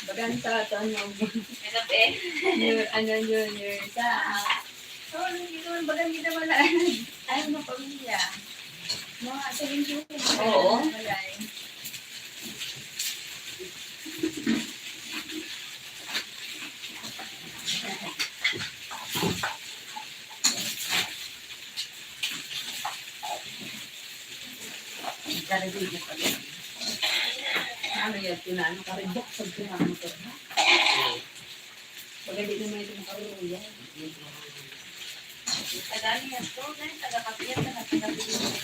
Baganta to ano. Ano ba eh? Junior sa. Oh, hindi naman bagang kita wala. Ayaw na pamilya. Mga 17. Oo. Karibig pa din. Ano yan? Ano karibok sa pinamo to. Pagka di naman ito makaruya. Tagali yan to. Taga-kapilihan na taga-kapilihan.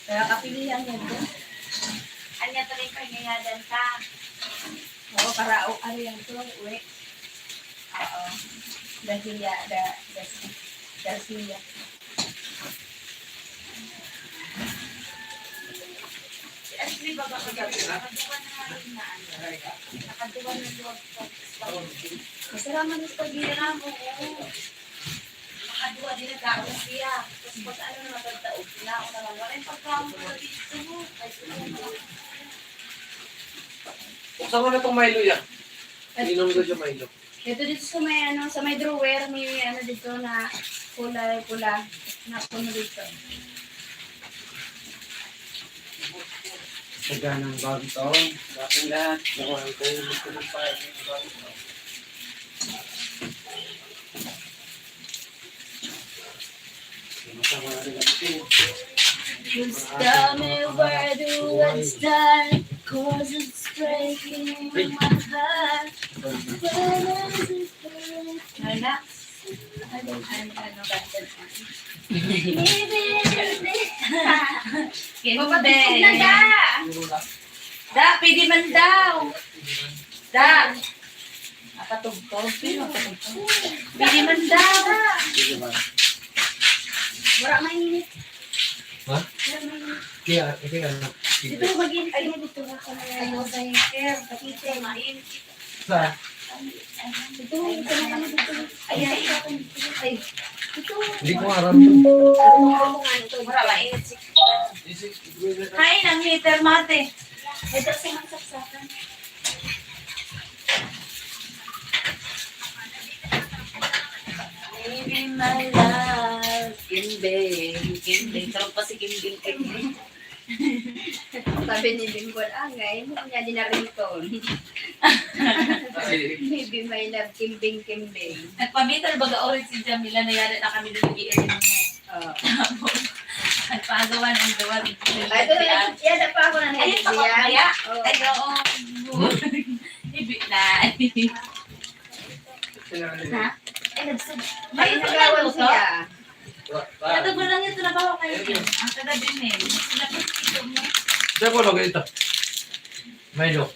Kaya kapilihan yan to. Anya to rin kanyayadan ka. Oo, karao. Ano yan to? Uwi. Oo. Garcia. Garcia. Ashley, baga kagabi. Nakaduwa na rin na ano. Nakaduwa na duwag sa spaghetti. Masaraman yung spaghetti. Mo. Nakaduwa din na kaon siya. Tapos pag ano na matagtaog, sinaon naman. Wala yung pagkaon mo dito mo. Ay, sinaon naman. Buksan mo na itong Milo yan. Inom ko siya Milo. Ito dito sa may ano, sa may drawer, may ano dito na pula. Na puno dito. Saganang bagong taon. Bakit lahat? Nakuha ko yung gusto ng pahay ng bagong taon. Masama na rin natin. Just tell me where do I start, 'cause it's breaking my heart. Where does it break? Relax. Ano kanta? Papatugtog na da! Da, pwede man daw. Da! Napatugtog. Sino napatugtog? Pwede man daw. Sige ba? Wala mainit. Ha? Wala mainit. Kaya ano? Dito mag-init. Ay, dito na sa may ano sa hair. Pakita. Mainit. Sa? Dito, ito na kami dito. Ay, dito. Hindi ko aram yun. Mura mainit. Kain ang heater mate. Ito sa mga saksakan. Maybe my love, Kimbing. Sarap pa si Kimbing. Sabi ni Bimbol, angay, hindi niya din na-ringtone. Maybe my love, kimbing. Nagpabital baga orin si Jamila na yari na kami doon i-irin mo. Tapos, nagpagawa ng gawa. Ay, ito na, yan pa ako na Ayun, pa ko kaya? Ay, oo. Ibig na. Ha? Ay, Ay, nagawan siya. Natago lang ito na bawa kayo. Ang kagabi men. Sila po dito mo. Saan mo lang ito? Milo.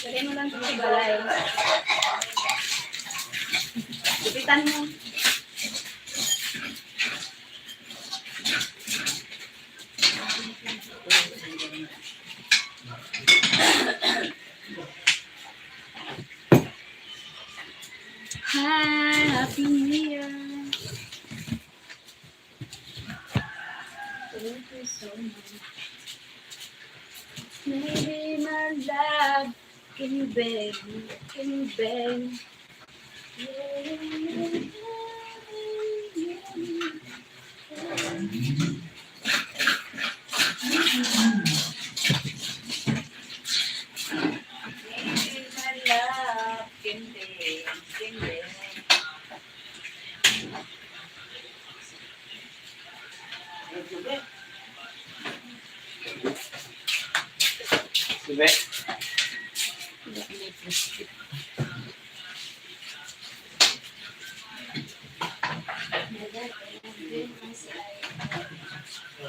Lagay mo lang sa balay. Lupitan mo. Hi, Happy New Year. Thank you so much. Maybe my love can bend. Maybe my love can bend. Diba?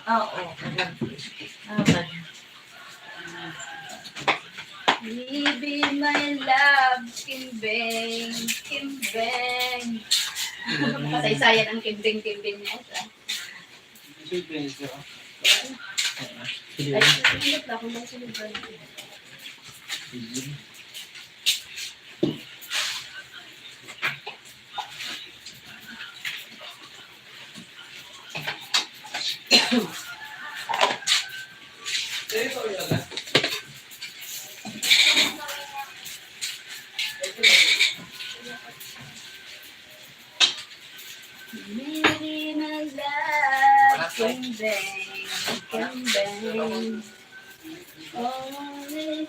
Oo. Maybe my love can bend. Kasaysayan ang kimbing niya. Ay, hindi na ako lang sunod ba? can bang. Only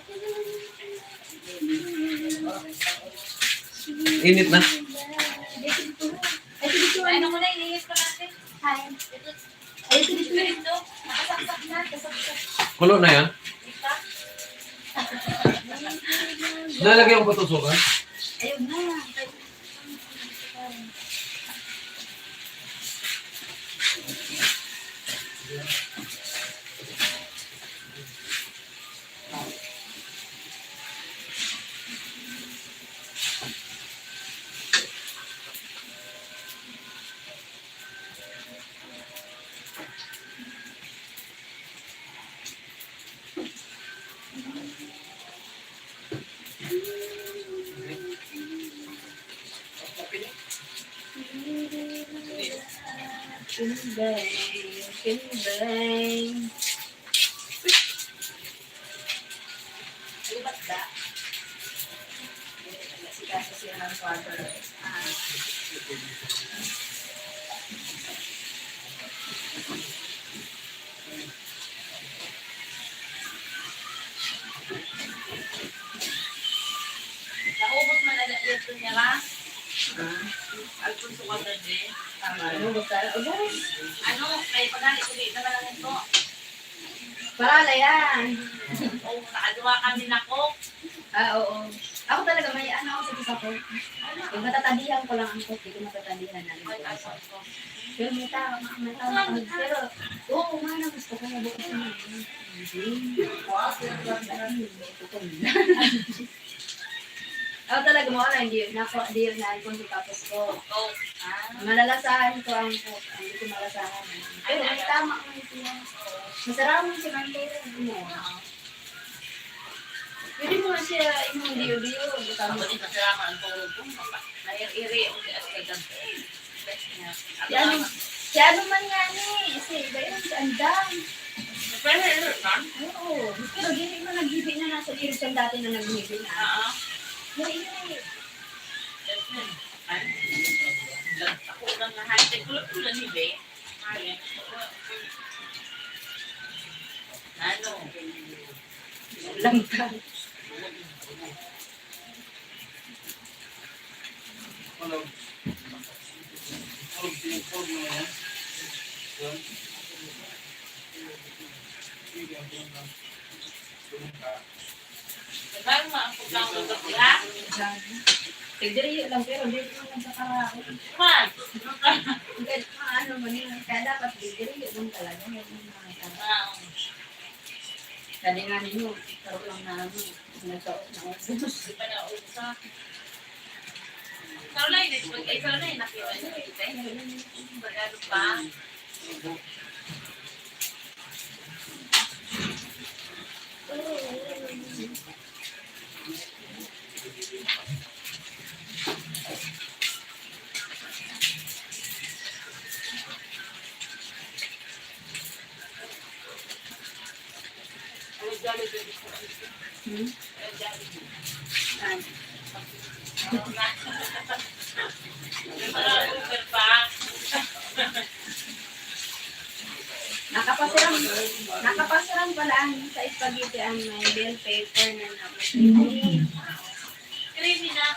Init na. Ay, dito Ay, ano ko na, iniis ko natin. Hi. Ay, dito Dito, nakasaksak na, kasaksak. Kulo na yan. Ika. Nalagyan ko ba ito suka? Ayun na. Can bang, can bang. Lubat ba? Sika sa siya ng father. Naubos man na ito niya ba? Alfonso Quadradre. Ano ba ka? Ubus. Ano, may pagani ko dito na lang ito. Para na yan. Oo, nakagawa kami na cook. Oo. Ako talaga may ano ako sa isa ko. Yung matatadihan ko lang ang cook, hindi ko matatadihan na. Ay, asal ko. Pero may tao, pero oo, mana gusto ko na bukas na. Ako talaga mo na hindi di yun na kung tapos ko. Cook. Malalasahan ko ang cook, hindi ko malasahan. Pero may tama ko ito. Masarap mo siya ng mo. Pwede mo nga siya yung diyo-diyo. Ako din masarama ang tulog ko. Nair-iri ang kaigan. Si ano man yan eh. Kasi iba yun si Andang. Pero ano kan? Oo. Pero hindi mo naghibi na nasa lirik siyang dati na naghibi na. Oo. Pero yun eh. Ako lang na high-tech ko lang ni Be. Ano? Lang ka. Ano? Tinipod mo na yan. Diba maangkot lang ang kapila? Tigdiri lang pero hindi ko lang sa karako. Man! Ano man yun. Kaya dapat tigdiri lang talaga. Kaya nga ninyo. Karoon lang na ano. Nagkaot na ako. Di pa na usa. Caroline, Caroline, nakita niyo ito eh. Bagado pa. Nakapasiram pala ang sa spaghetti ang may bell pepper na Creamy na.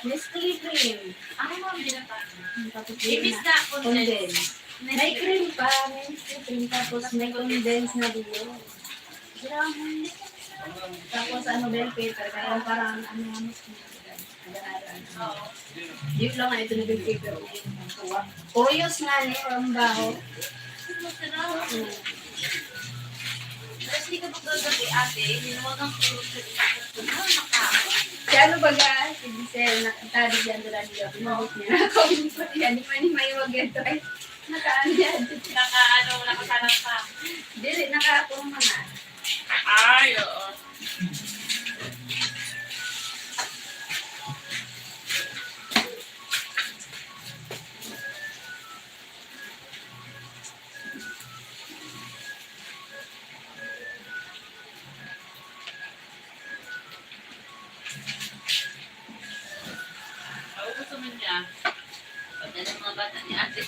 Nestle cream. Ano mo ang binata? Tapos Ibis na condense. May cream pa, may Nestle cream tapos may condense na dulo. Tapos ano bell pepper kaya parang ano Oo. Di lang nga ito na bell pepper. Oyos nga ni ang baho. Masarap. Tapos di ka magagabi ate, hinuwag ang kulot sa dito. Si ano ba ga? Si Giselle, nakatali dyan doon niya. Pinabot niya na ako. Hindi ko niya. Hindi man may wag ito. Nakaano yan. Nakasanap ka. Dili, nakaapong mga. Ay, oo. Gusto mo niya. Pagdala ng mga bata ni ate.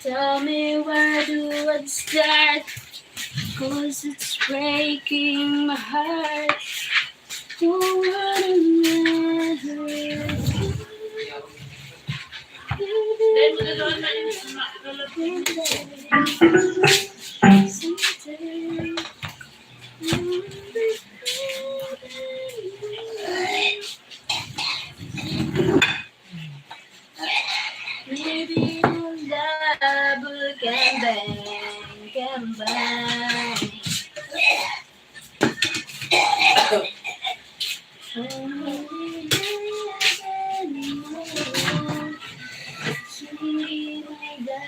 Tell me where do I start? 'Cause it's breaking my heart. Don't wanna never Dahil mo na doon man yung someday. Maybe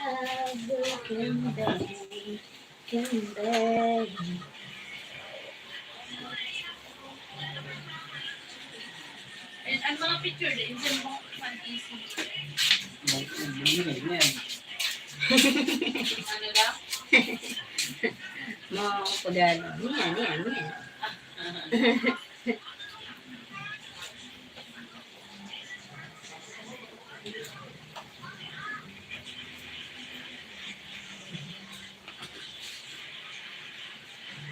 love can bang. Can bang. And ang mga picture din, dyan mo mag-isip. Ano lang? Mau kudan. Nia.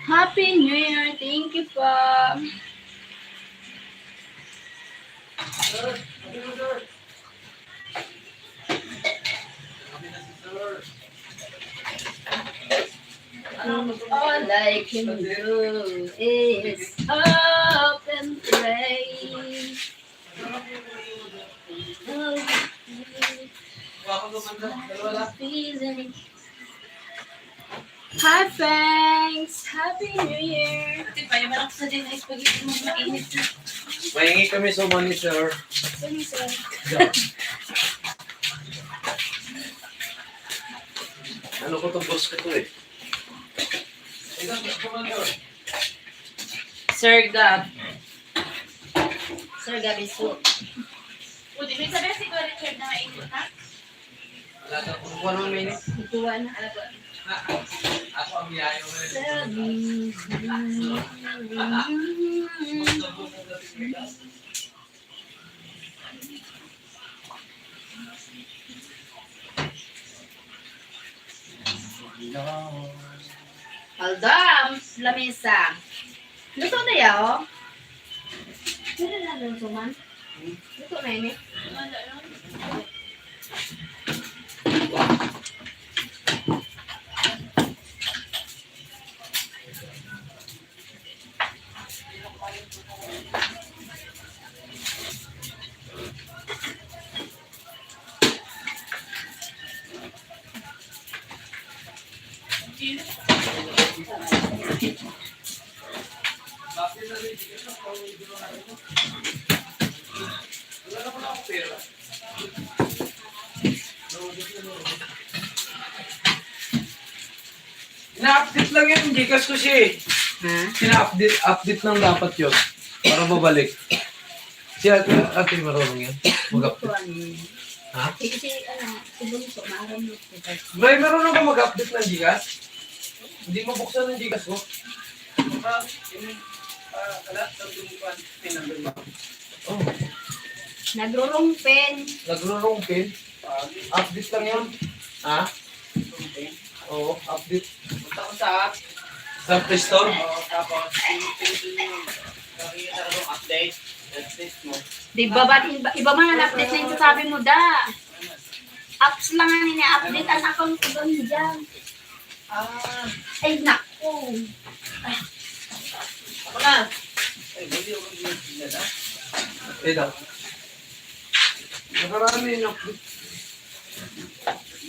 Happy New Year. Thank you po. All I can do is hope and pray. Hi, thanks. Happy New Year. Kasi pa, yung malak sa din ay spaghetti mo mainit na. Mahingi kami sa money, sir. Sorry, sir. Ano ko itong boss ko to eh? Sir Gab. Sir Gab is so. O, di ba sabi si Kuya Richard na mainit ha? Wala na, kung ano may Ituwa na. Ano ba? Ako ang biyayo mo. Aldam, lamesa. Luto na yaw. Pwede na luto man. Luto na yun eh. Wala lang. Ina-update lang yun, Gcash ko siya eh. Ha? Update lang dapat yun. Para babalik. Si ate marunong yan. Mag-update. Ha? Kasi si Bunso, maaram mo. Bray, marunong ka mag-update ng Gcash? Hindi mabuksan ng Gcash ko. Oh, Nagro-rungpen. nagro-rongpin. Update lang yun. Ha? Oo, update. Punta ko sa app. Sa Play Store? Tapos, pinutin yung nakikita ko yung update. Update mo. Di ba ba't iba man ang update na yung sasabi mo da? Apps lang ang ini-update ang account ko doon dyan. Ay, naku. Ako na! Ay, hindi ako nila. Eh daw. Nakarami yung update.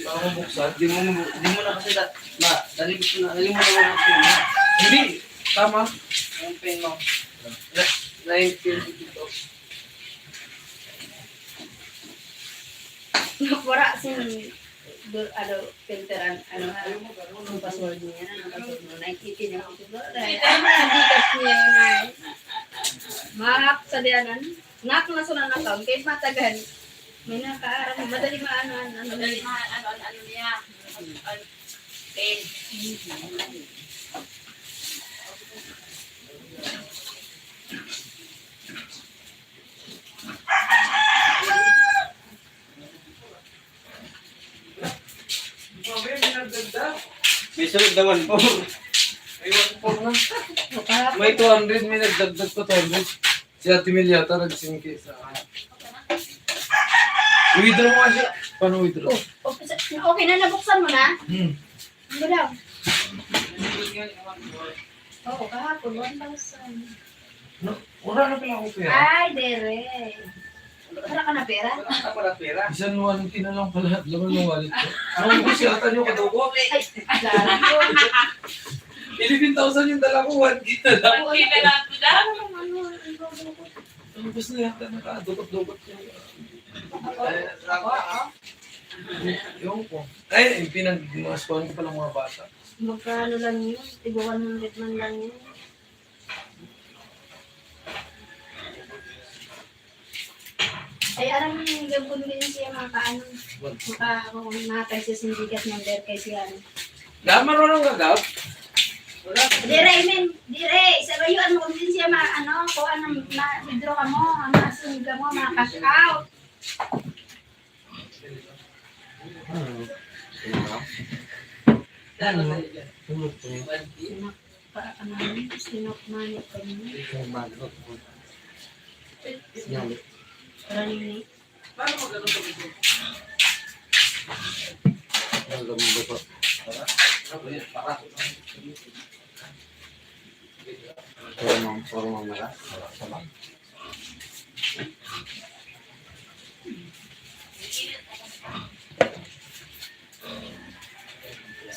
Para mabuksan. Di mo na kasi nalibot ko na. Nalimutan mo na pin mo. Hindi. Tama. Yung pin mo. 19 dito. Wala sin filteran, ang password niya, ang password mo, nakikita niya ang password. Hindi kasi niya yun. Mahak sa diyanan. Nak na sa account, kahit matagal. May nakaarang, madali maano. Madali ano niya. Pain. sunod naman po. May 1.4 na. Kahapon. May 200, may nagdagdag pa 200. Si Ate Mel yata nagsingki sa akin. I-withdraw mo kasi. Paano withdraw? Okay na, nabuksan mo na? Ano daw? Oo, kahapon, 1,000. No, wala na pala ako pera. Ay, dere. Wala ka na pera? Wala para pera. Isang 1K na lang pala. Laman ng wallet ko. Ano ko siya ata nyo kadugo? Ay, gago. 11,000 yung dala ko, 1K na lang. Hindi na lang ko na. Tapos na yata nakadukot-dukot yung... Yung ko. Ay, pinag-maskuhan ko palang mga bata. Magkano lang yun? Tigo 100 man lang yun. Ay, aram yung gagawin din siya mga kaano. Makakakatay siya sindikat ng der kay siya. Dahil marunong gagap. Dire, men. Dire, sabayuan mo din siya ano, kung ano, withdraw ka mo, masunod ka mo, cash out. Sinok-manit ka niyo. Karaninig.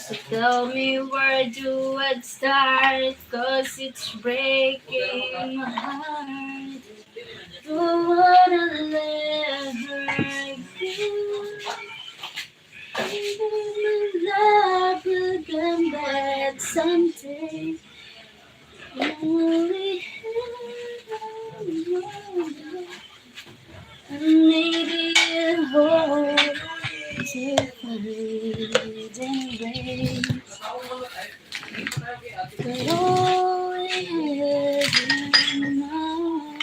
So tell me where do I start, cause it's breaking my heart. Oh, what a never give. Love will come back someday. Only maybe a hole to find embrace. But all we have in mind.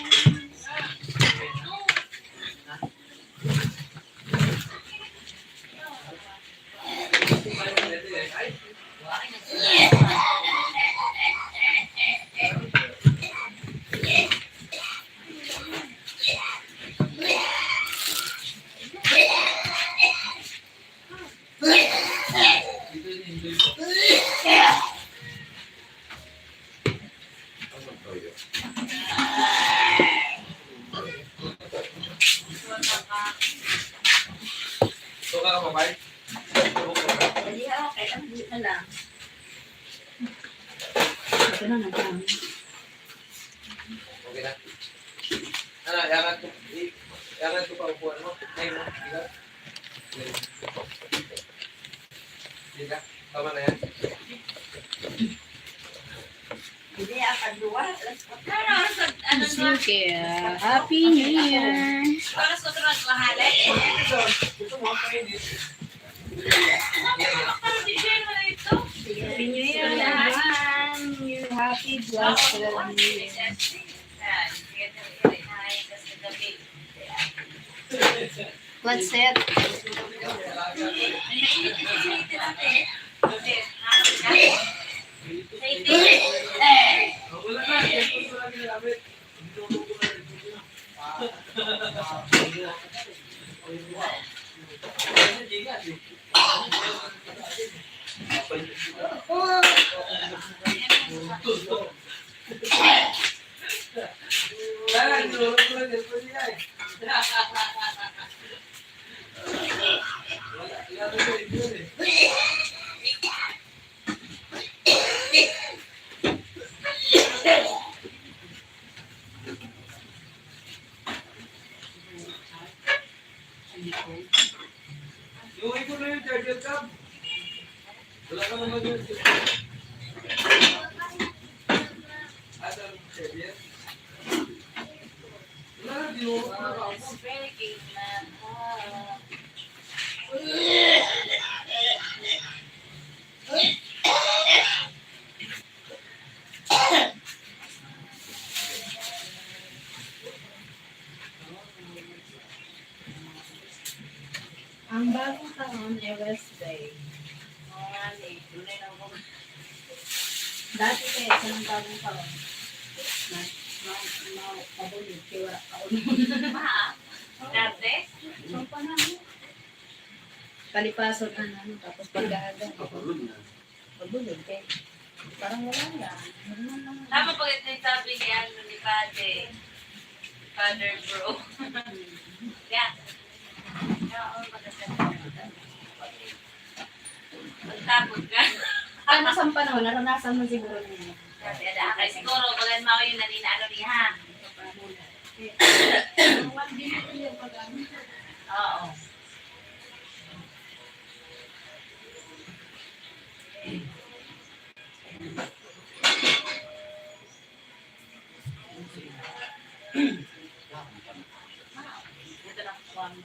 So ka kapapay? Hindi ako, kahit ang buo na lang. Ito na, nagdami. Okay na. Ano, yangan ko pa upuan mo. Ay mo, diga. Diga, tama na yan. Hindi, apat dua. Ano na? Sige, Happy New Year! Para sa otro nagmahalan. Gusto mo pa hindi. Parang di siya naman ito. Happy New Year, everyone! You're happy, blessed, and New Year. What's it? Wala na, yan po lagi nagamit. Yung ito na yung charger cam. Wala ka naman yun. Ada yung charger. Wala na, di mo. Ang bagong taon ay Wednesday. Tunay na ako. Dati kaya sa ng bagong taon, pabulid, kaya wala ka Dati? So, pa namin. Palipasod tapos pag-aaga. Pabulid, kaya parang wala yan. Normal lang. Tama pag ito yung sabi ni ano ni Pate. Father bro. Yeah. Oo, magtapos ka. Ano sa panahon, naranasan mo siguro niya. Kaya siguro, bagan mo ako yung naninaano niya ha. Oo. Ito na kuha mo.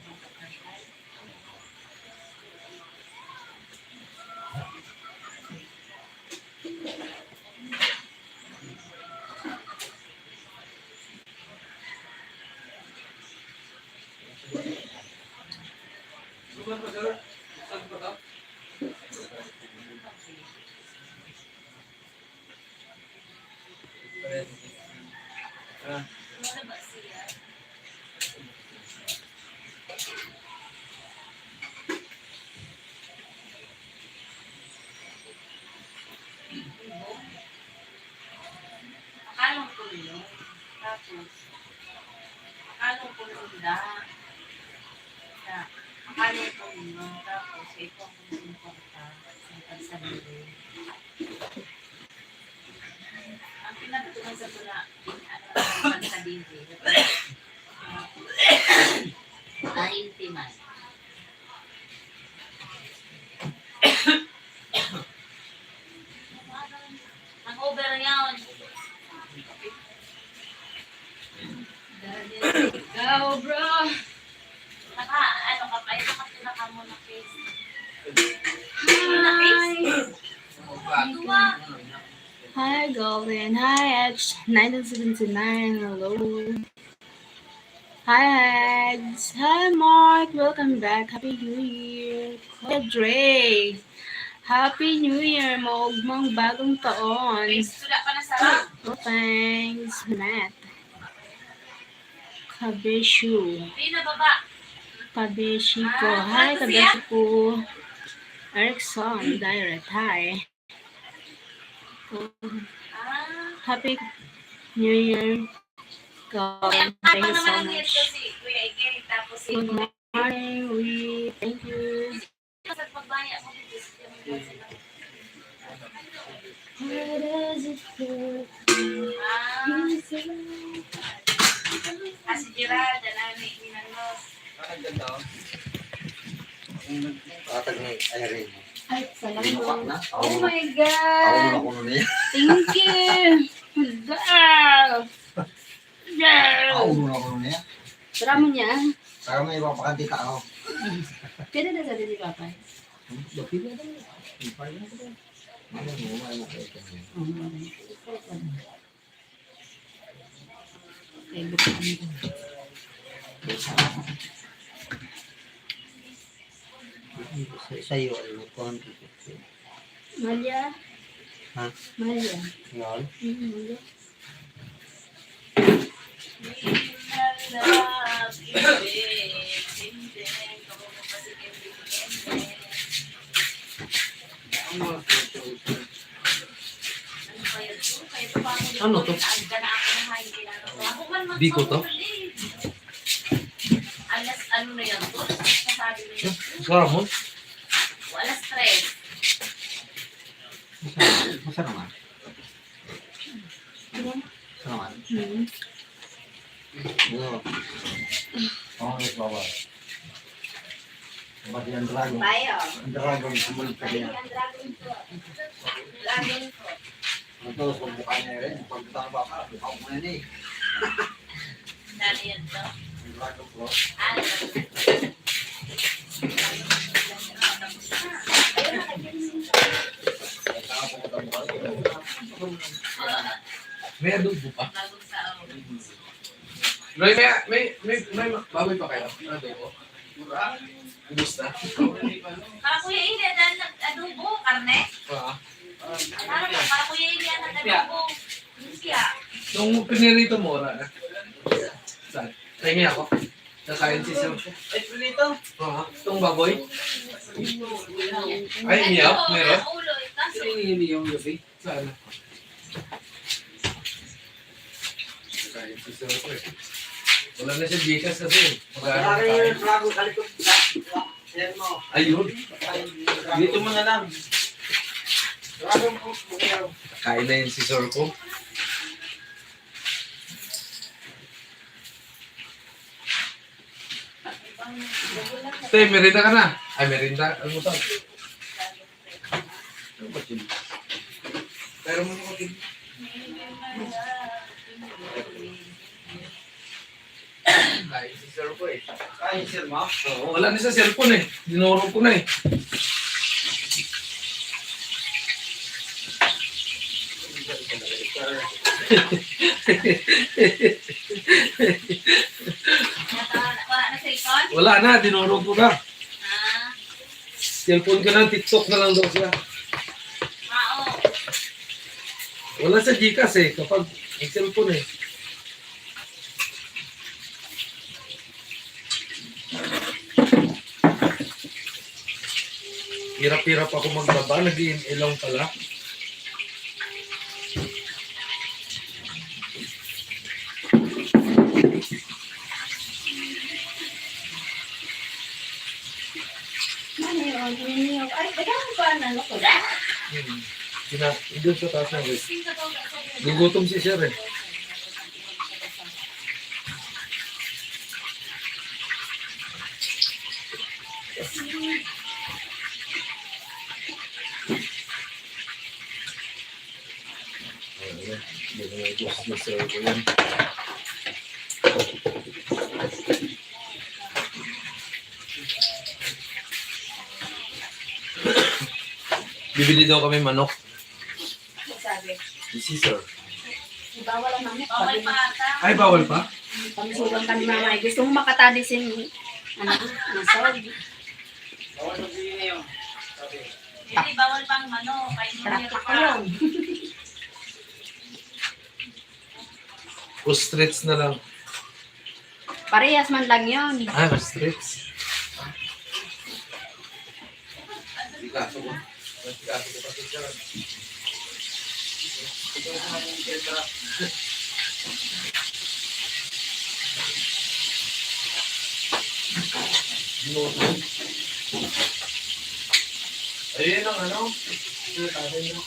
Ano ba siya? Akalong tulong. Tapos, akalong tulong na. Akalong tulong. Tapos, ito ang pagsuporta sa pagsabili. Ang pinatutunan sa tula, ano ang pagsabili. Intimate. Ang over yun. Ikaw, bro! Ano ka pa? Ito kasi naka mo na face. Hi, Golden. Hi, H1979. Hello. Hi, Hags. Hi, Mark. Welcome back. Happy New Year. Kuya Dre. Happy New Year. Maugmang bagong taon. Face, wala pa na sarap. Oh, thanks, Matt. Kabeshu. Hindi na baba. Kabeshi ko. Hi, Kabeshi ko. Erickson, direct. Hi. Happy New Year. God, thank you so much. Si Kuya Igay, tapos si Good morning, we thank you. sa pagbaya mo dito sa How does it feel? si Gerald, alami, minanos. Katag na ayarin mo. Ay, Binuka salamat. na. Oh my Ako God. na kuno niya. Thank you. Girl. Girl. Ako na kuno niya. Tara mo niya. Saka may ipapakanti ka ako. Pwede na sa dili papay. Bakit na daw? Ipay na daw. Ano mo, may mo kayo kanya. Okay, buksan ko. Sa'yo, ano ko ang Malia. Ha? Malia. Ngayon? Malia. Ano to? Biko to? Alas, ano na yan to? Sasabi mo yun. Sarap mo? Alas 3. Masa naman? Masa naman? Oo. Oo, bawal. Ba't yung dragon? Bayo. Ang dragon, sumulit ka niya. Dragon ko. Ito, kung mukha niya rin, pagkita ng baka, mukha mo na yun eh. Dali yan to. Ang dragon ko. Ano? May adobo pa. Bagong sao. May baboy pa kayo? Adobo? Gusto? Kuya, hindi. Dahil nag-adobo, karne. Ah. Para kuya Ilian na tayo. Siya. Nung pinirito mo, wala na. Saan? Tingin ako. Nakain si Sir. Ay, pinito. Oo. Itong baboy. Ay, miyap. Meron. Ulo, kaso. Hindi yung gabi. Saan? Nakain si Sir ko eh. Wala na siya Gcash kasi. Magkano nakain? Bago kalikot. Yan mo. Ayun. Dito mo na lang. Kain na yun si Sir ko. Te, merinda ka na. Ay, merinda. Almusal. Ano ba yun? Pero mo ko din. Kain si Sir ko eh. Ay, sir mo. Oo, wala na sa cellphone eh. Dinuro ko na eh. Wala na sa ikon? Wala na, dinuro ko na. Ah, Cellphone ka na, TikTok na lang daw siya. mao. Wala sa Gcash eh, kapag may cellphone eh. Hirap-hirap ako magbaba, nag-iilang pala. Ay, kailangan ba na ano ko na? Doon sa taas na guys. Sing ka to. Gugutom si Sir eh. Bibili daw kami manok. Sabi, Si Sir. bawal ang mamit. Bawal pa ata. Ay, bawal pa? Pamisulang ka ni mama. Gusto mo makatali sin nasog. Bawal mo din yun. Hindi, bawal pang ano. Kaya hindi Trapak ko pa. yun. Ostrich na lang. Parehas man lang yun. Ah, ostrich. Pikaso ko. Pikaso ko pa si Sir. Ayun ang ano. Ayun ang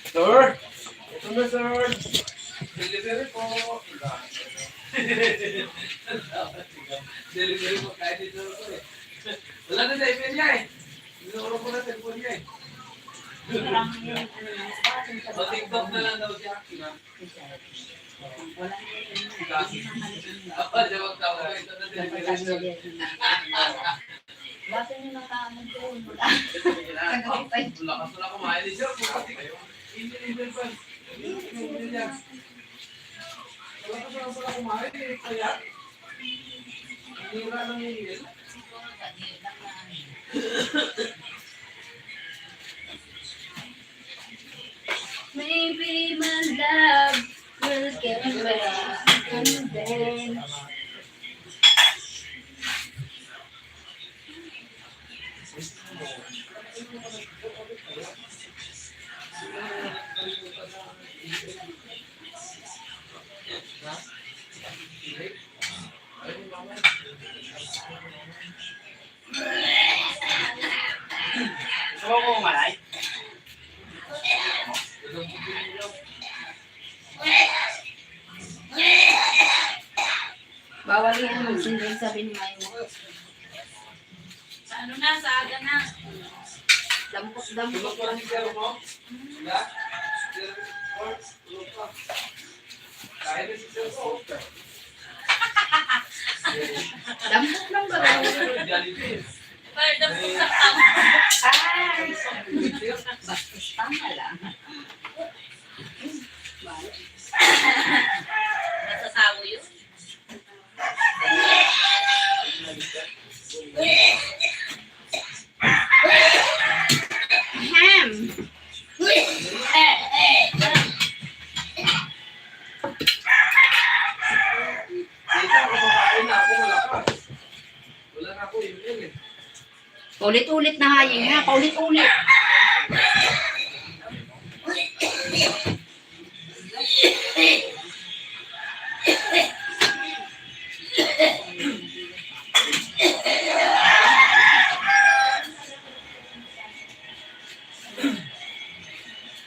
Sir! Ito na, sir! Delivery po! Delivery po, kahit dito na po eh. Wala na sa email niya eh. Sinuro ko na cellphone niya eh. O TikTok na lang daw siya. Wala Ako, jawag tao ko. Ito na delivery niya. Basta nyo ng kamon ko. Lakas na kumain ni sir. Bukati kayo. Email pa. Email niya. Lakas na kumain eh. Kaya. Hira ng email. Maybe my love will get away and then Gusto mo kung malay? bawal yan magsindin sabi ni Mayo. Sa ano na, sa aga na. Dampot-dampot lang. Dampot lang ba? Pwede po sa tama. Ay! Bastos tama lang. Paulit-ulit na haying ha, paulit-ulit.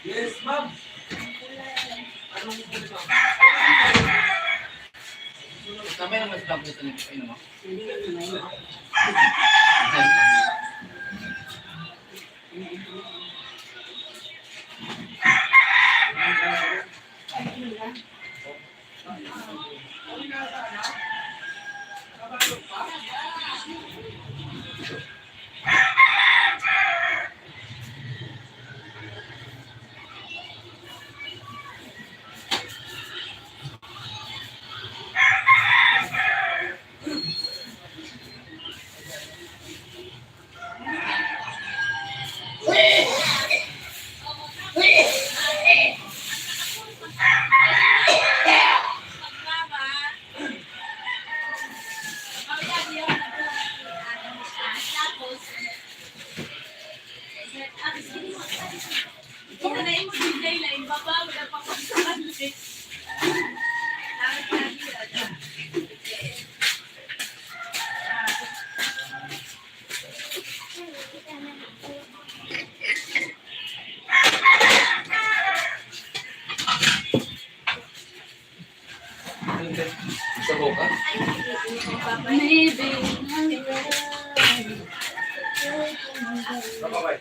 Yes, ma'am. Kamay naman sa ito nito. Ayun mo. Sa boka? Maybe Kapabay.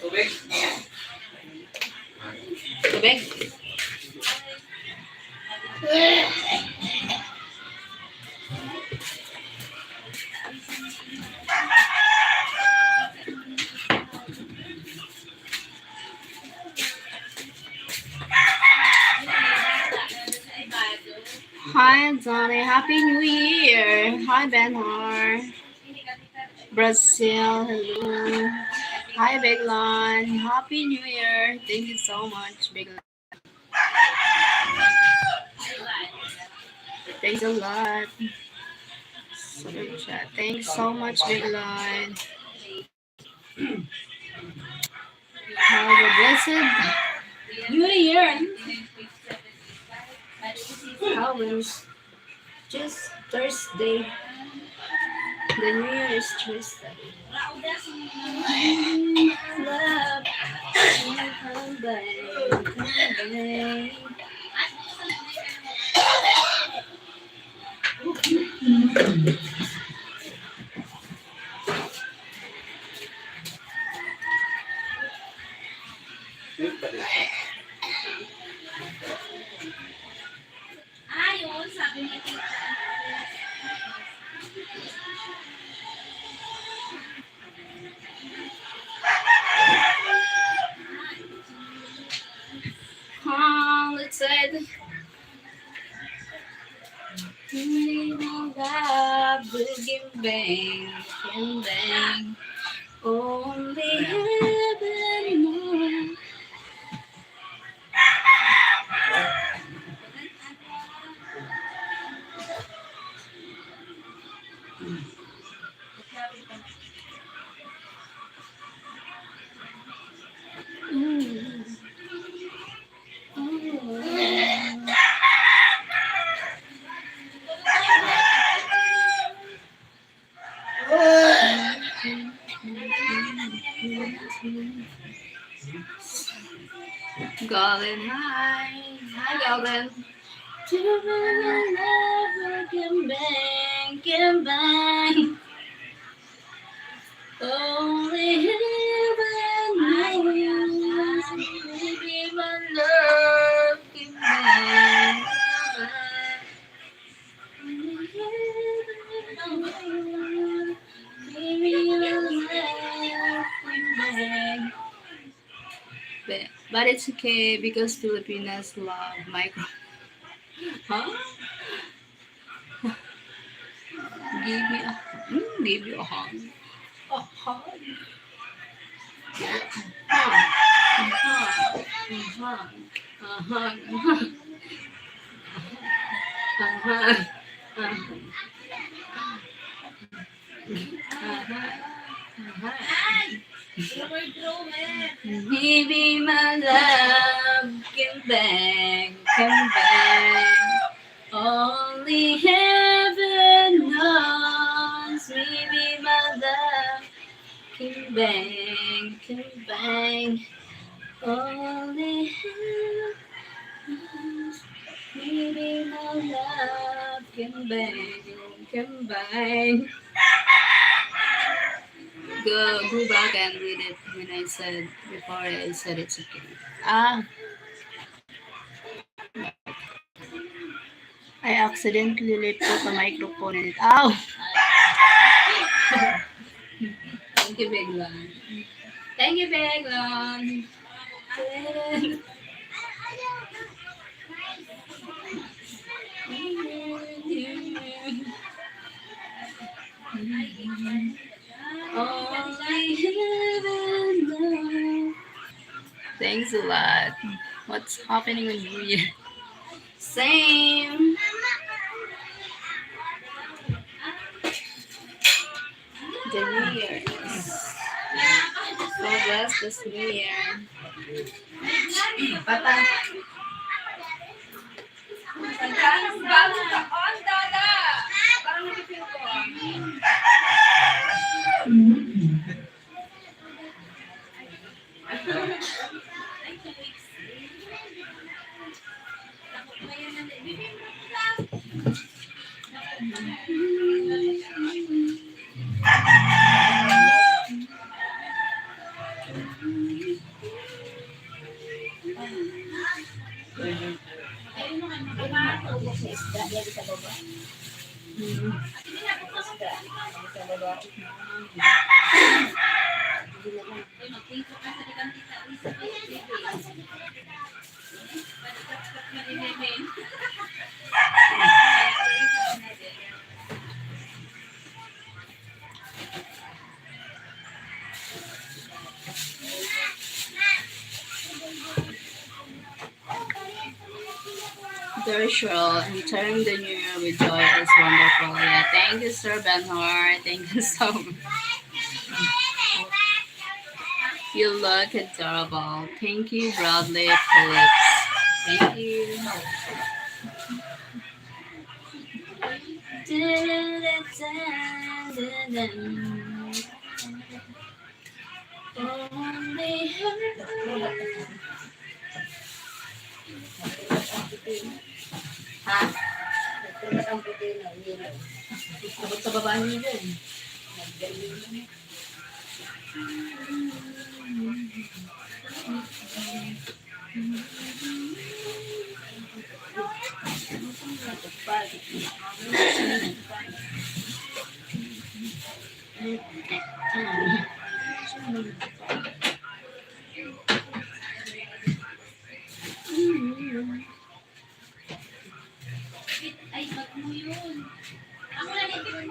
Tubig? tubig. Hi, Johnny. Happy New Year. Hi, Benhar. Brazil. Hello. Hi, Beglon. Happy New Year. Thank you so much, Beglon. Thanks a lot. Super chat. Thanks so much, Beglon. Have a blessed New Year. How was just Thursday? The New Year is Thursday. Love, come back, come back. Ayun, sabi ni Tita. Let's say bang. Only heaven knows. Golden, hi. Hi, Golden. Never get back. Only heaven knows. Maybe my love can back. Only heaven knows. Maybe my love can back. But it's okay because Filipinas love micro. Huh? Give you a hug. A hug. A hug. Ah. Maybe my love can bang, can bang. Only heaven knows. Maybe my love can bang, can bang. Only heaven knows. Maybe my love can bang, can bang. Go back and read it when I said before I said it's okay. Ah, I accidentally put the microphone in it. Ow! Thank you, Beglon. Thank you, Beglon. Only heaven knows. Thanks a lot. What's happening on New Year? Same. The New Year. God bless this New Year. Pata. Parang nag-feel ko. Very sure. Entering the new year with joy is wonderful. Yeah, thank you, Sir Benhor. Thank you so much. You look adorable. Thank you, Bradley Phillips. Thank you. Only ha? Ang puti na yun. Abot sa baba niyo din. Ay, bag mo yun. Ako na din.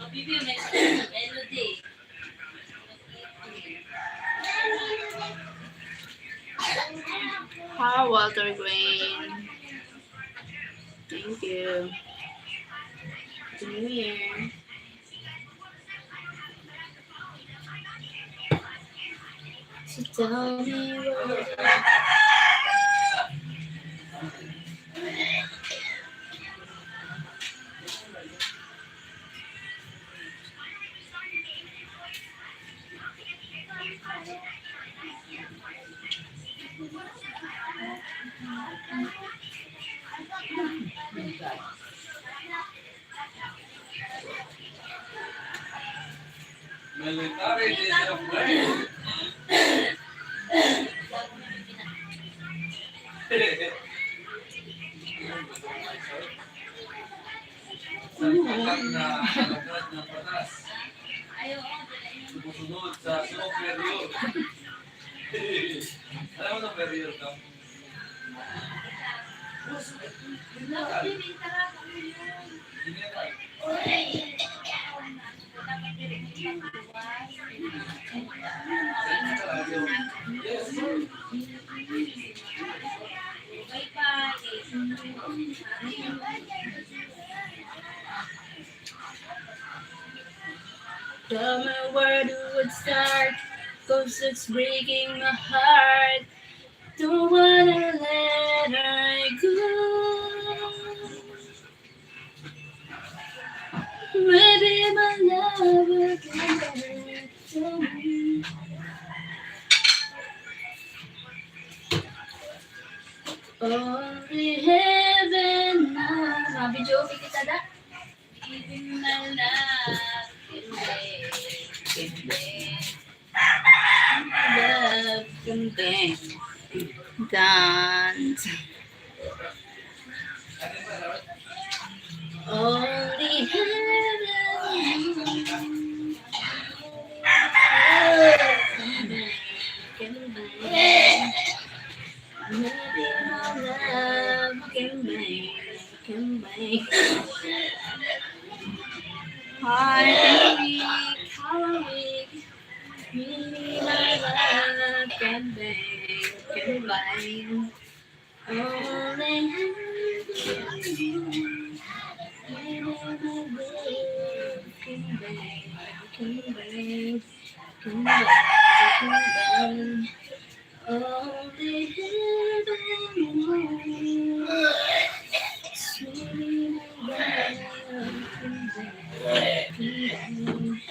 Bibi, may melody. Hi, Walter Green. Thank you. Happy New Year. So tell me what. Military day of prayer. Sa tapat na alagad ng batas. Ayaw, Sumusunod sa smoke barrier. Alam mo na barrier ka? Tell me where do it start, 'cause it's breaking my heart. Don't wanna let her go. Maybe my love will come back to me. Only heaven knows. Sabi Joey kita da. Giving my love can dance. Only heaven can dance. Maybe my love can make heart weak, maybe my love can bind. Only heaven, maybe my love can bind. Only heaven knows. Sweet love can bind.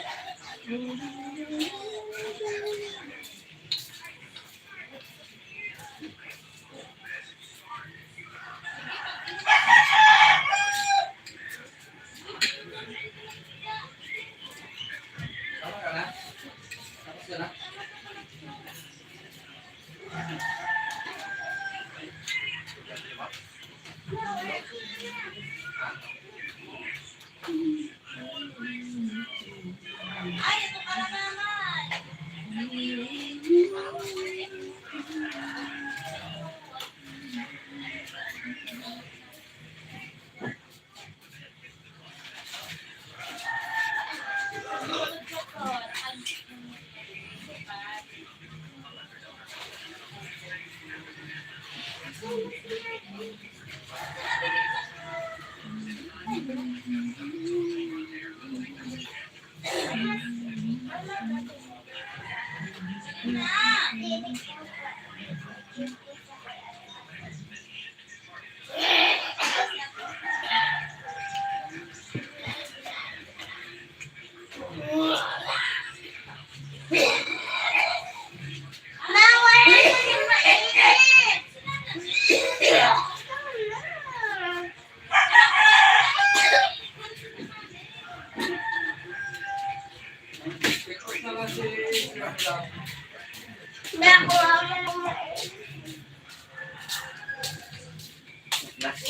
Tama ka na? Tapos ka na? Ay, ito ka na naman.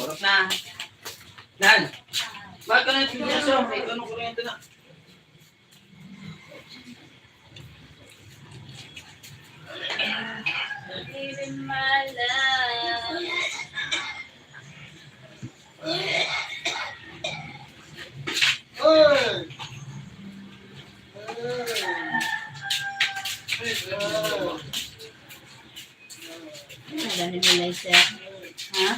Oras na. Dan! Bakit ka na yung pinyaso? May tanong kuryente na. Living my life. Dahil nila siya. Ha?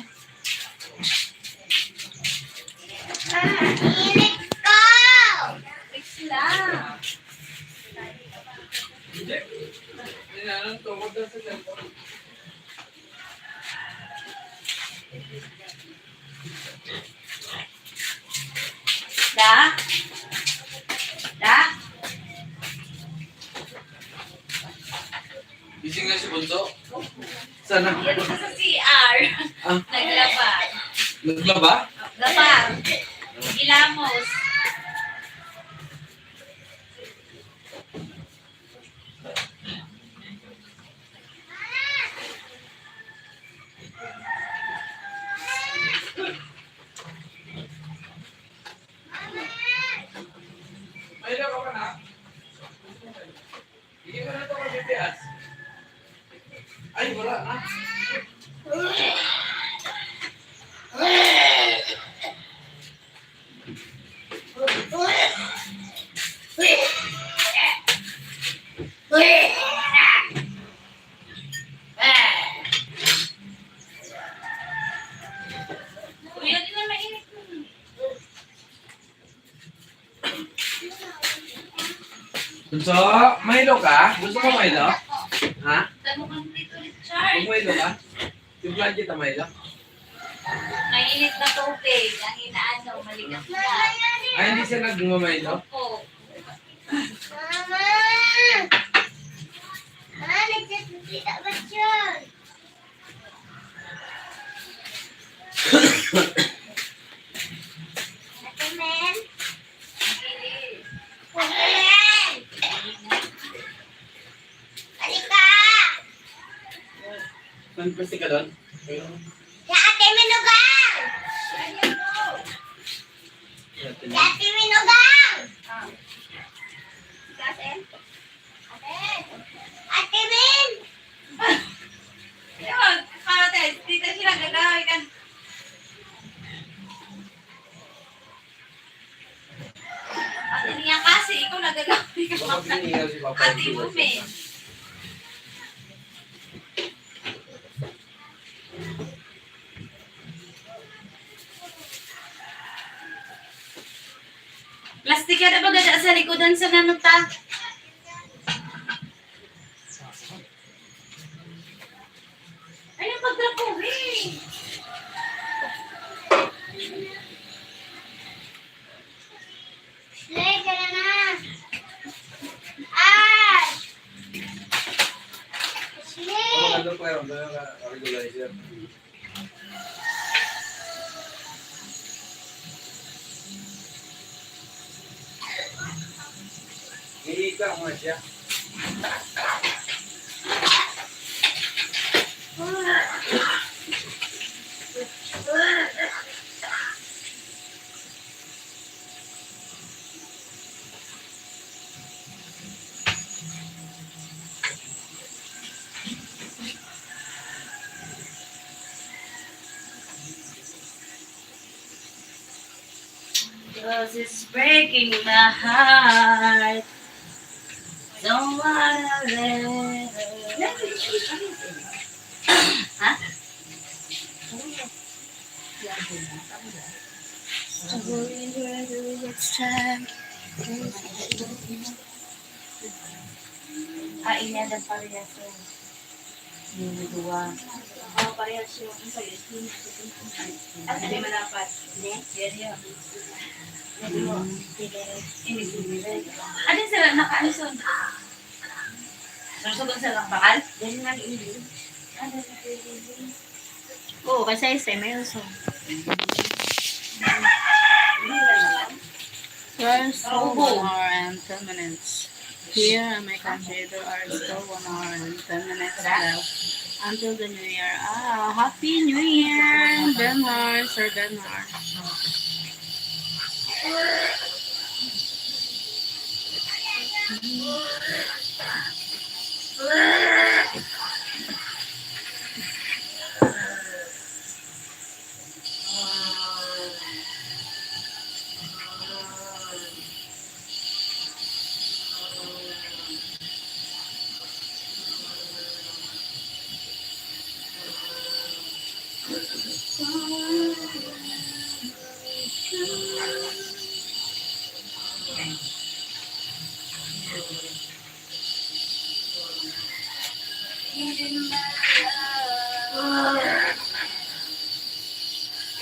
Fix lang. Tungkol daw sa cellphone. Da? Da? Gising na si Bunso? Sana? Yan ka sa CR. Ah, Naglaba. naglaba? Laba. Gilamos. May ilaw ka ba na? Bunso, Milo ka? Gusto mo Milo? Ha? Tanong mo dito, Richard. Kung Milo ka? Yung plan kita Milo? Mainit na tubig. Ang inaano, maligas na. Ay, hindi siya nag-Milo? Opo. Mama! Ah, nagsasalita ba dyan? Ate Men? Ate Men! Halika! Saan pwede ka doon? Si Ate Minugang! Si Ate Minugang! Ate? Ate Men! Yun, kapatid. Dito sila gagawin ka. Ate niya kasi, ikaw nagagawin ka. Baka pinihingal si Papa. Ate mo, men. Plastic ka na ba gada sa likodan sa nanuta? Ayun, pagdrapo, eh. Slay ka na na! Ah! Slay! Ano pa yun? Regularizer. Hihika mo siya. Cause it's breaking my heart. Don't wanna let Ha? Ini ada variasi. Ini dua. Oh, parehas yung isa yun. At hindi malapat. Yan yun. Ano sila nakaalisod? Nasugon sila bakal? Yan nga yung Oo, kasi isa may uso. Well, still 1 hour and 10 minutes. Here in my country, there are still 1 hour and 10 minutes left until the New Year. Ah, Happy New Year, Denmark, Sir Denmark.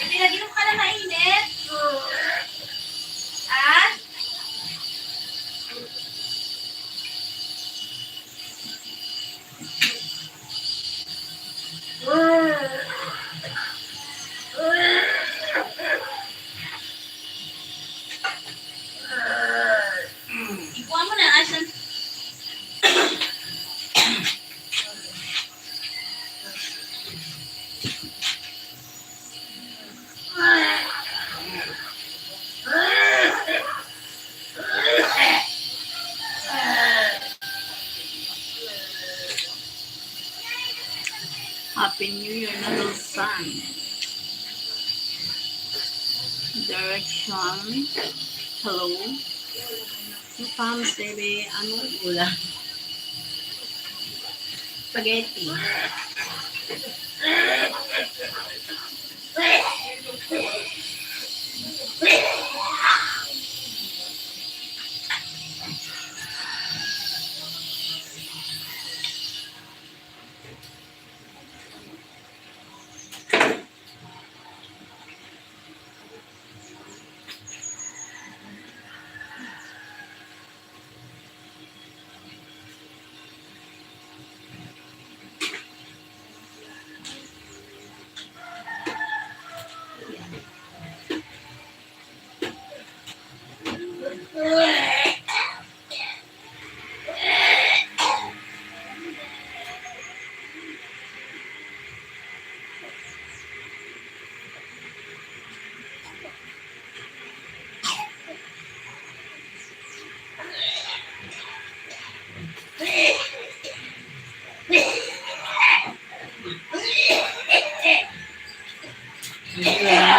Pinaginom ka na mainit? Ah? Ikuha mo na asan. Happy New Year, little sun. Direction. Hello. Pams, baby. Anong ulam? Spaghetti.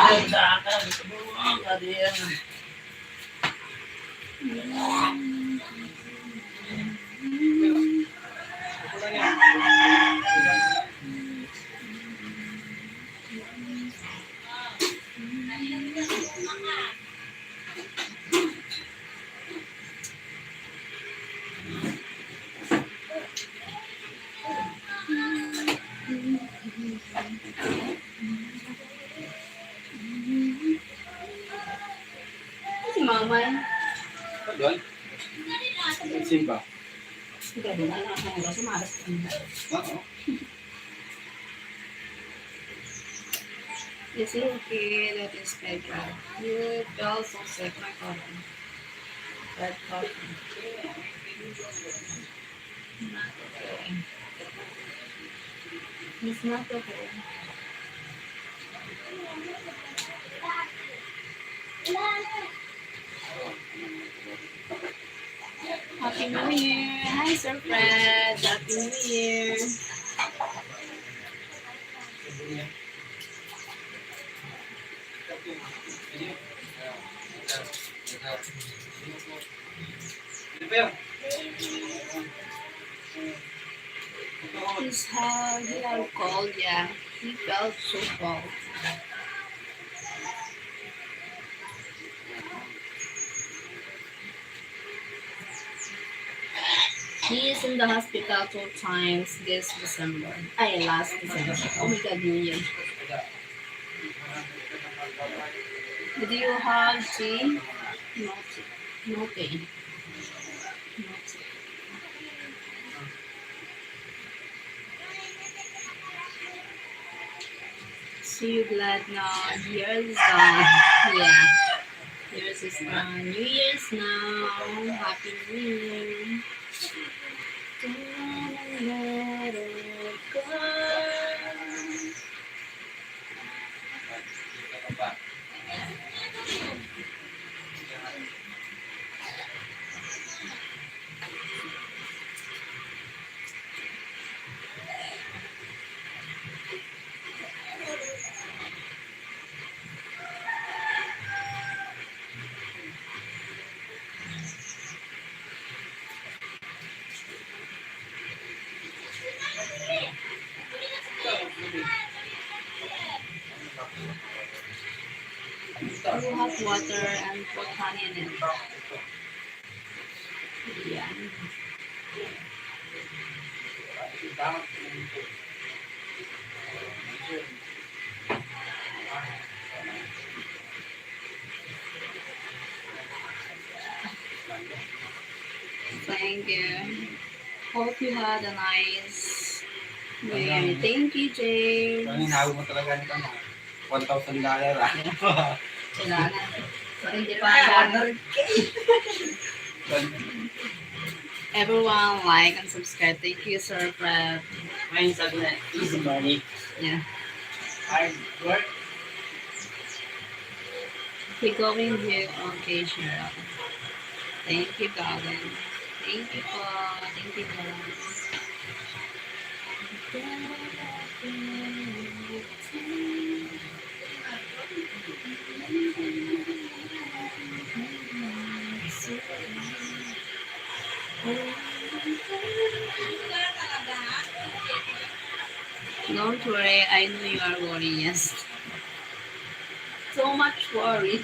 Sa akin. Sabi yan. Si mama yan. Doon? Simba. Ikaw din, alam ka nga, sumaras ka na. Oo. You see, okay, that is bad. You feel so sick, my God. Bad coffee. Not okay. It's not okay. Happy New Year! Hi, Sir Fred! Happy New Year! He's how he had cold, yeah. He felt so cold. He is in the hospital 2 times this December. Last December. Oh my God, New Year. Did you have tea? No tea. No tea. No tea. So you glad now? Yours is done. Yeah. Yours is done. New Year's now. Happy New Year. Don't let it go. Pour hot water and put honey in it. Yeah. Thank you. Hope you had a nice New Year. Thank you, James. Hinahaw mo talaga nito na. $1,000 ah. Kailangan. So, hindi pa Everyone like and subscribe. Thank you, Sir Fred. Ngayon sabi na, easy money. Yeah. Hard work. Keep going here. Okay, sure. Thank you, Gavin. Thank you po. Thank you po. Don't worry, I know you are worried, yes. So much worry.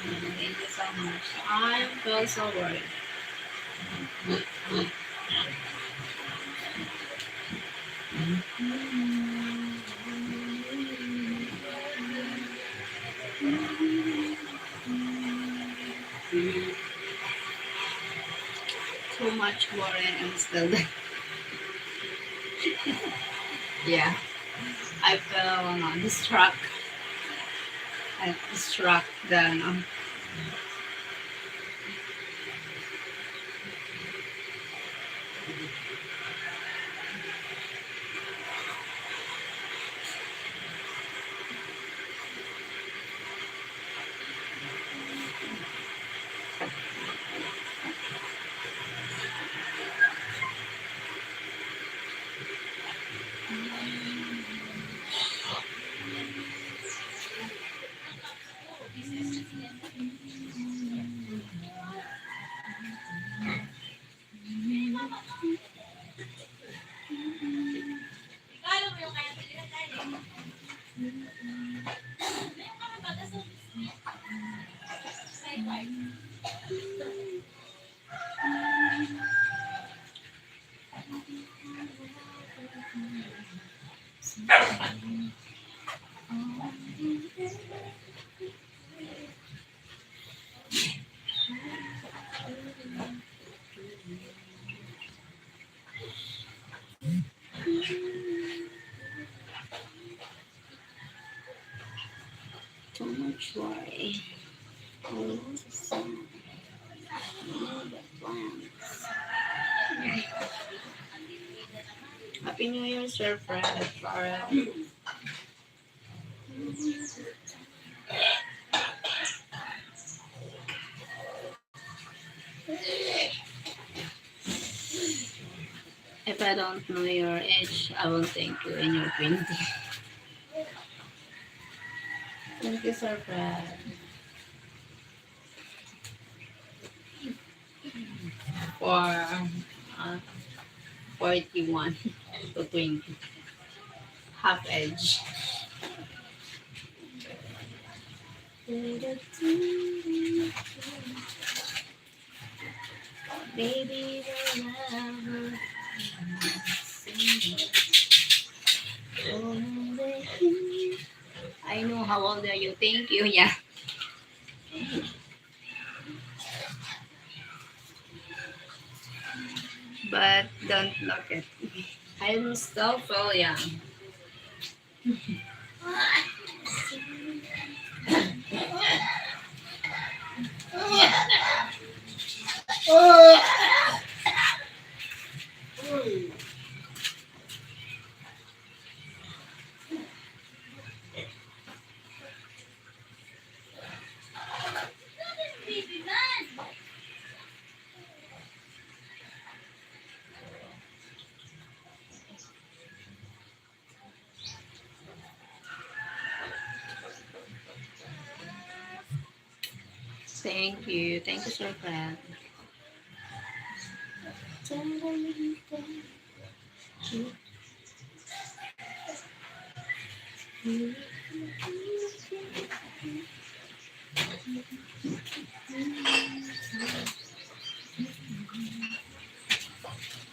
Thank you so much. I feel so worried. Too much worry and still. Yeah. I I felt distract. I distract the too much worry. Happy New Year, Sir Fred Farrell. If I don't know your age, I will thank you in your 20. Thank you, Sir Fred. For 41 to 20. Half edge. Baby, whenever I know how old are you. Thank you. Yeah. But don't look at me. I'm still so young. Thank you. Thank you, Sir Fred.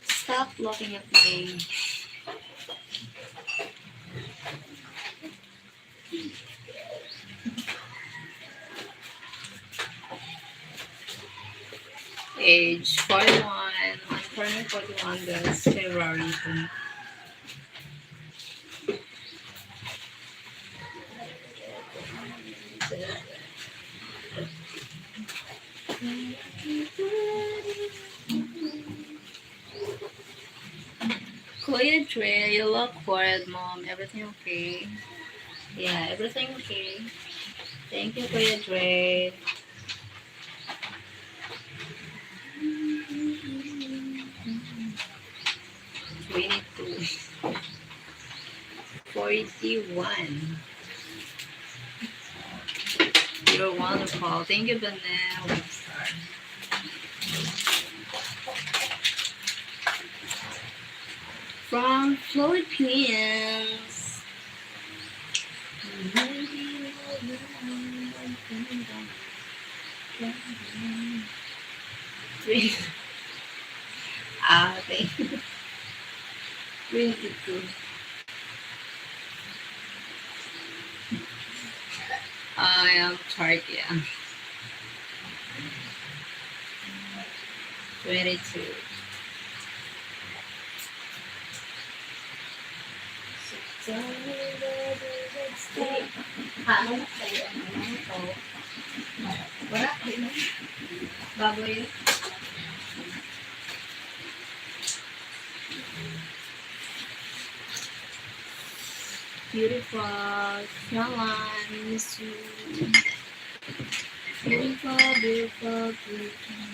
Stop looking at me. Age 41. I'm turning 41 this February. Kuya Dre, you look worried, Mom. Everything okay? Yeah, everything okay. Thank you, Kuya Dre. Twenty-two. 41. You're wonderful. Thank you, Vanessa. From Philippines. Thank you. 22. I am tired, yeah. 22. So Ano? Wala. Di na. Bago yun. Beautiful, someone miss you. Beautiful, beautiful, beautiful.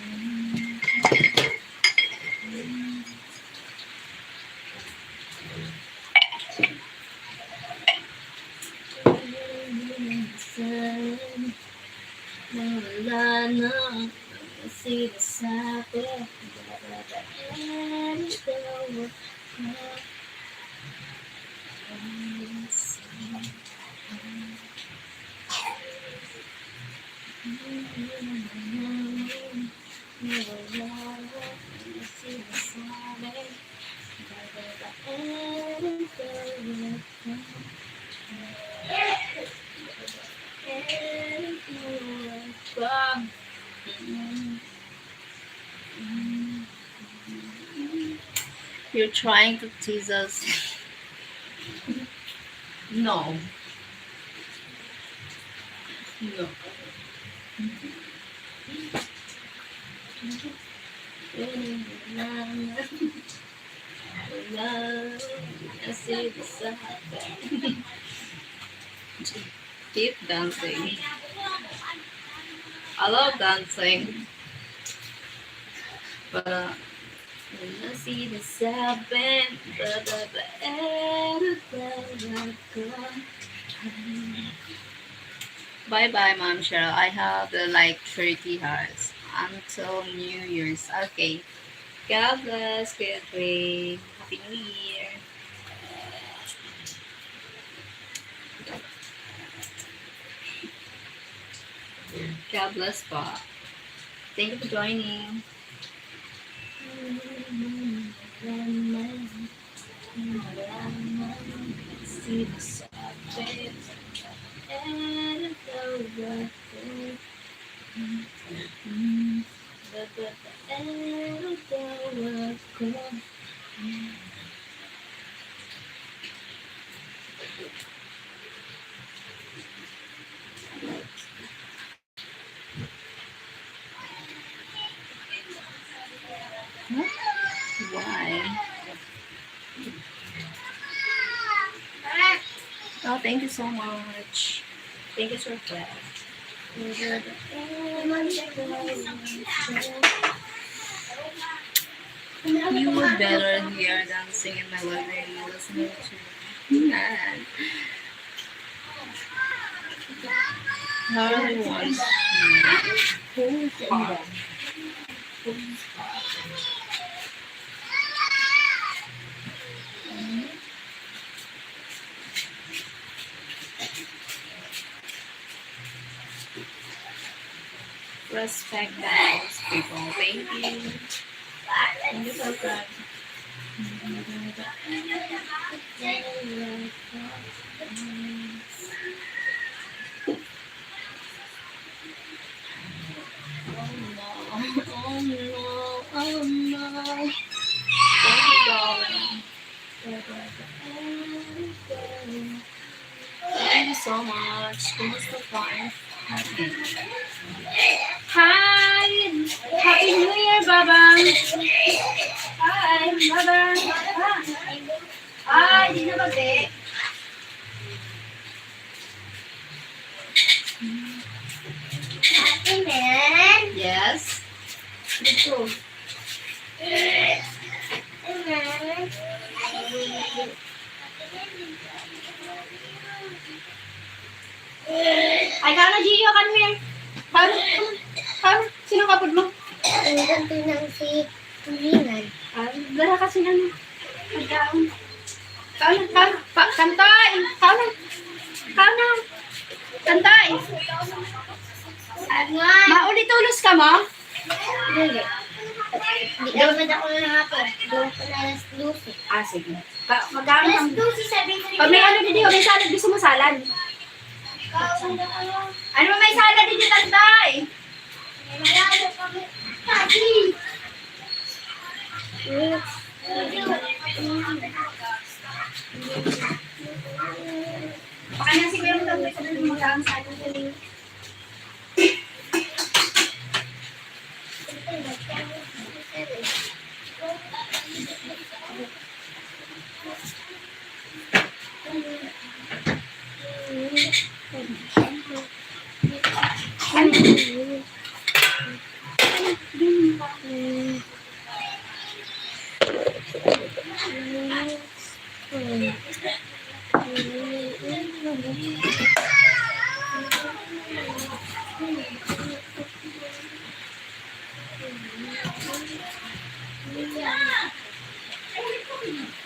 Wala na sinasabi. And the You're trying to tease us. No. No. Keep dancing. I love dancing. But when I see the seven, bye bye, Mom Cheryl. I have like 30 hours until New Year's. Okay. God bless. Good day. Happy New Year. God bless, Bob. Thank you for joining. See the subject and the Why? Oh, thank you so much. Thank you so much. You would better hear dancing in my living room listening to man. Harley wants respect those people. Thank you. Thank you so much. Oh no, oh no. Thank you, darling. Thank you so much. Kumusta pa? Hi! Happy New Year, Babang! Hi, Babang! Hi, di na ba, be? Amen. Yes? Dito. Amen. Ay, kano, Gio, come here. Kano, kano, sino kapod mo? Ang ganito ng si Tulingan. Dala kasi ng pagkaon. Kano, kano, kantay! Kano, kano, kantay! Maulit-ulos ka mo? Hindi. Hindi naman ako nangapon. Doon ko na alas 12. Sige. Magkano Alas ang... 12, sabi ko rin. Pag may ano din may salad, gusto mo salad? Ano ba may salad din tantay? Baka na siguro mo lang may sabi ng mga ang sana ko rin.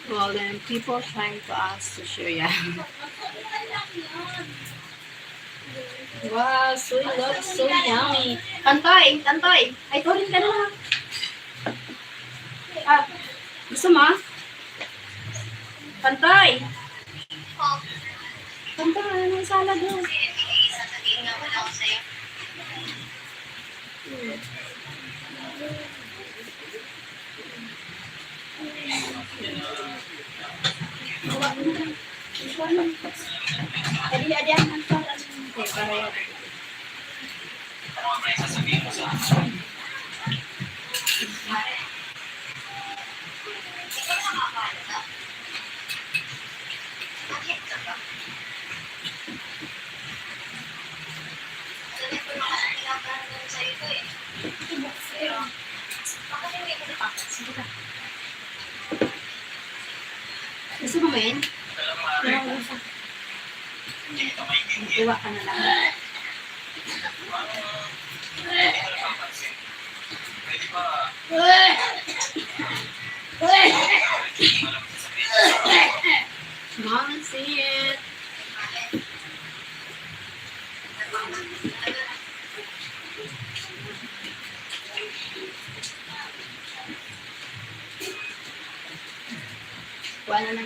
Well, then people trying to ask to share, yeah. Wow, soy looks so yummy. Tantoy, Tantoy. Ay, tuloy ka na lang. Ah, gusto mo? Tantoy. Tantoy, ano yung salad mo? Adi, ang salad. Okay, para yan. Gusto mo ba yun? Iwa ka na lang. Come and see it. Wala na.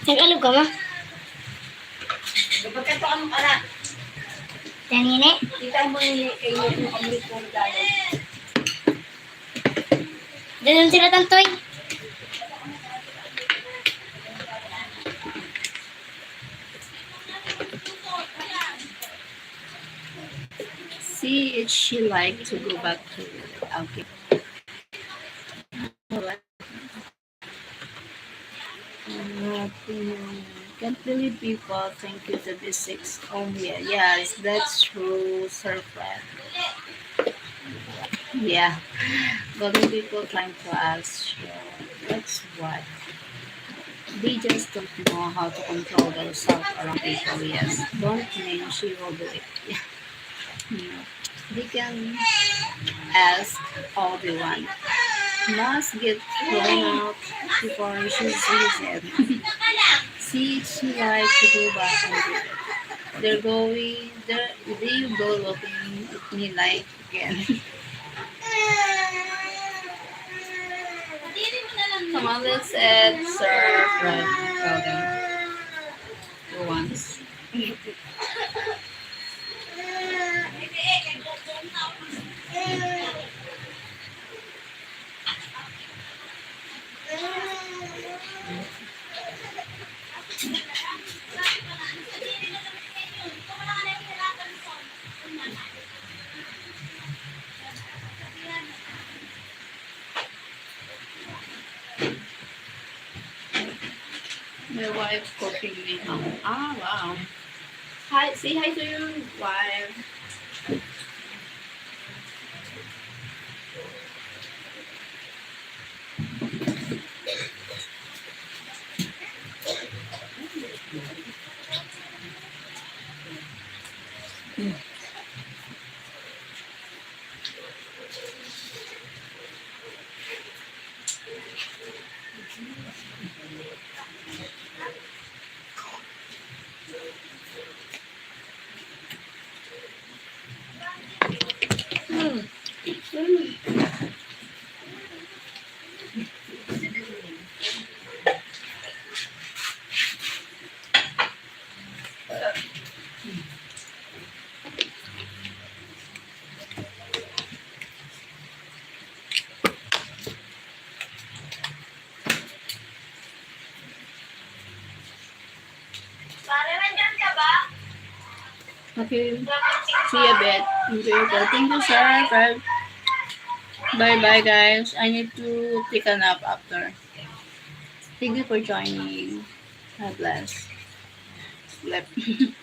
Nag-alog ka ba? Kapag ka ano ka na, Yan yun eh. kita mo yung kayo yung kamlit mo regalo. Doon sila Tantoy. See if she like to go back to okay. Can't believe people think you to be 6 only. Yes, that's true, Sir Fred. Yeah, but when people trying to ask, that's what. They just don't know how to control themselves around people. Yes, don't mean she will do it. Yeah. They can ask all they want. Must get thrown out before she sees it. See, she like to go back and do it. They go looking at me like again. Come on, let's add Sir Fred. Tell them who wants. My wife cooking me home. Ah, wow. Hi, say hi to your wife. Okay. See you a bit. Enjoy it. Thank you, sir. Bye-bye, guys. I need to take a nap after. Thank you for joining. God bless. Sleep.